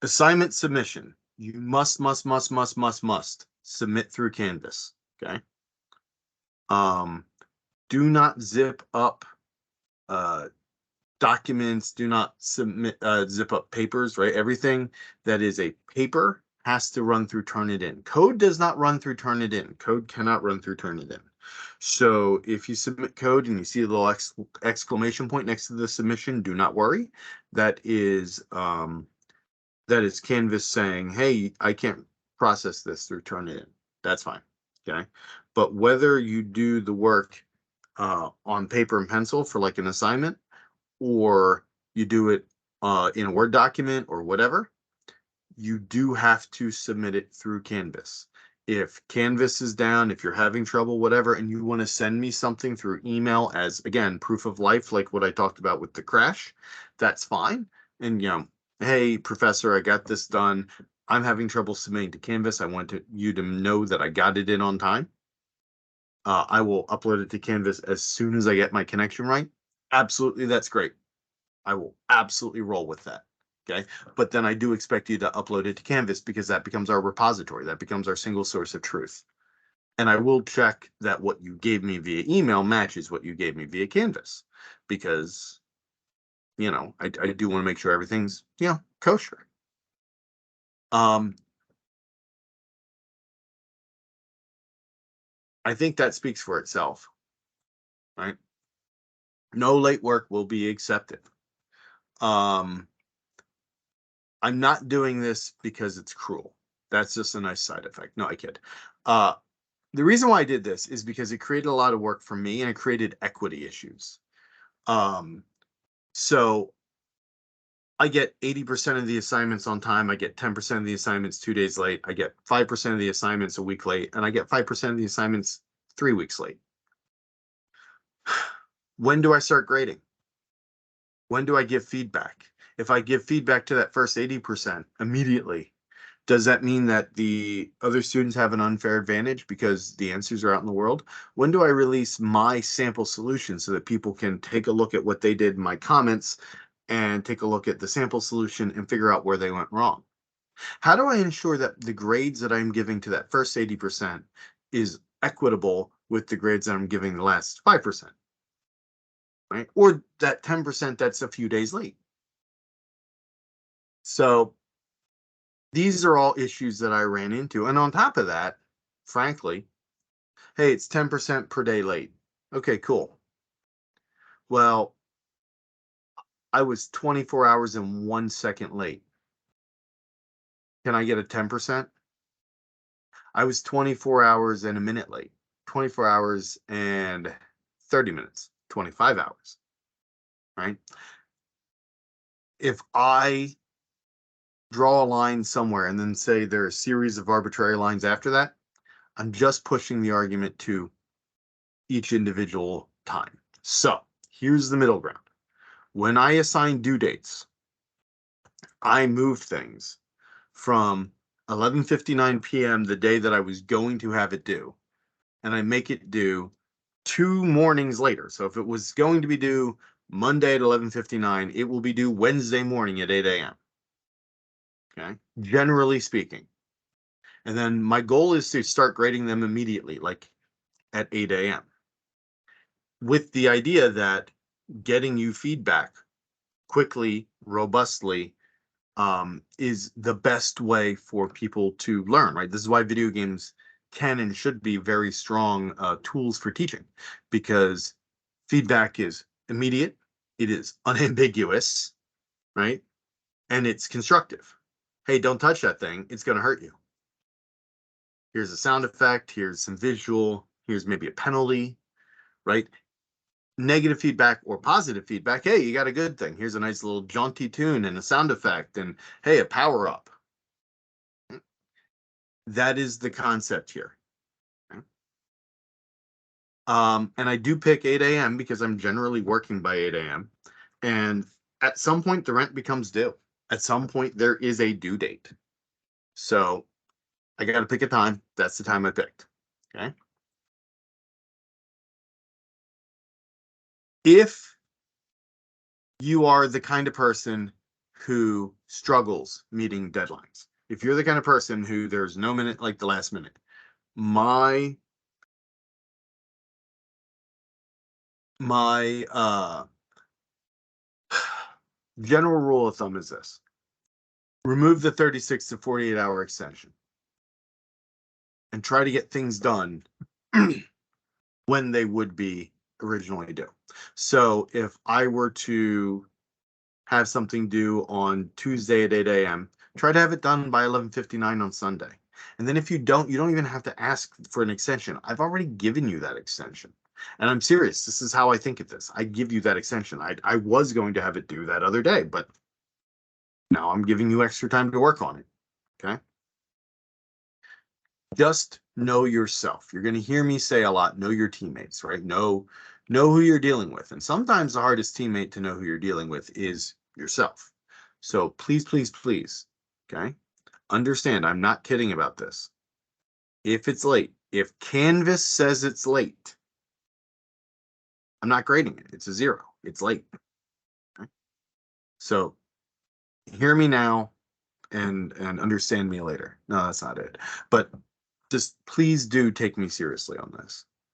Assignment submission. You must submit through Canvas. Okay. Do not zip up documents. Do not zip up papers, right? Everything that is a paper has to run through Turnitin. Code does not run through Turnitin. Code cannot run through Turnitin. So if you submit code and you see a little exclamation point next to the submission, do not worry. That is Canvas saying, hey, I can't process this through Turnitin. That's fine. Okay. But whether you do the work on paper and pencil for like an assignment, or you do it in a Word document or whatever, you do have to submit it through Canvas. If Canvas is down, if you're having trouble, whatever, and you want to send me something through email as, again, proof of life, like what I talked about with the crash, that's fine. And, hey, professor, I got this done. I'm having trouble submitting to Canvas. I want you to know that I got it in on time. I will upload it to Canvas as soon as I get my connection right. Absolutely, that's great. I will absolutely roll with that. Okay. But then I do expect you to upload it to Canvas, because that becomes our repository. That becomes our single source of truth. And I will check that what you gave me via email matches what you gave me via Canvas, because, I do want to make sure everything's, kosher. I think that speaks for itself, right? No late work will be accepted. I'm not doing this because it's cruel. That's just a nice side effect. No, I kid. The reason why I did this is because it created a lot of work for me, and it created equity issues. So I get 80% of the assignments on time. I get 10% of the assignments 2 days late. I get 5% of the assignments a week late, and I get 5% of the assignments 3 weeks late. When do I start grading? When do I give feedback? If I give feedback to that first 80% immediately, does that mean that the other students have an unfair advantage because the answers are out in the world? When do I release my sample solution so that people can take a look at what they did in my comments and take a look at the sample solution and figure out where they went wrong? How do I ensure that the grades that I'm giving to that first 80% is equitable with the grades that I'm giving the last 5%? Right? Or that 10% that's a few days late. So these are all issues that I ran into. And on top of that, frankly, hey, it's 10% per day late. Okay, cool. Well, I was 24 hours and 1 second late. Can I get a 10%? I was 24 hours and a minute late. 24 hours and 30 minutes. 25 hours. Right? If I draw a line somewhere and then say there are a series of arbitrary lines after that, I'm just pushing the argument to each individual time. So here's the middle ground. When I assign due dates, I move things from 11:59 p.m. the day that I was going to have it due, and I make it due 2 mornings later. So if it was going to be due Monday at 11:59, it will be due Wednesday morning at 8 a.m. Okay, generally speaking. And then my goal is to start grading them immediately, like at 8 a.m. with the idea that getting you feedback quickly, robustly, is the best way for people to learn, right? This is why video games can and should be very strong tools for teaching, because feedback is immediate, it is unambiguous, right? And it's constructive. Hey, don't touch that thing, it's going to hurt you. Here's a sound effect, here's some visual, here's maybe a penalty, right? Negative feedback or positive feedback. Hey, you got a good thing. Here's a nice little jaunty tune and a sound effect, and hey, a power up. That is the concept here. And I do pick 8 a.m. because I'm generally working by 8 a.m. And at some point, the rent becomes due. At some point, there is a due date. So I got to pick a time. That's the time I picked. Okay. If you are the kind of person who struggles meeting deadlines, if you're the kind of person who there's no minute like the last minute, my my general rule of thumb is this: remove the 36 to 48 hour extension and try to get things done when they would be originally due. So if I were to have something due on Tuesday at 8 a.m., try to have it done by 11:59 on Sunday. And then if you don't even have to ask for an extension. I've already given you that extension. And I'm serious. This is how I think of this. I give you that extension. I was going to have it due that other day, but now I'm giving you extra time to work on it. Okay. Just know yourself. You're going to hear me say a lot, know your teammates, right? Know who you're dealing with. And sometimes the hardest teammate to know who you're dealing with is yourself. So please, please, please, okay? Understand, I'm not kidding about this. If it's late, if Canvas says it's late, I'm not grading it. It's a 0. It's late. Okay? So hear me now and understand me later. No, that's not it. But just please do take me seriously on this.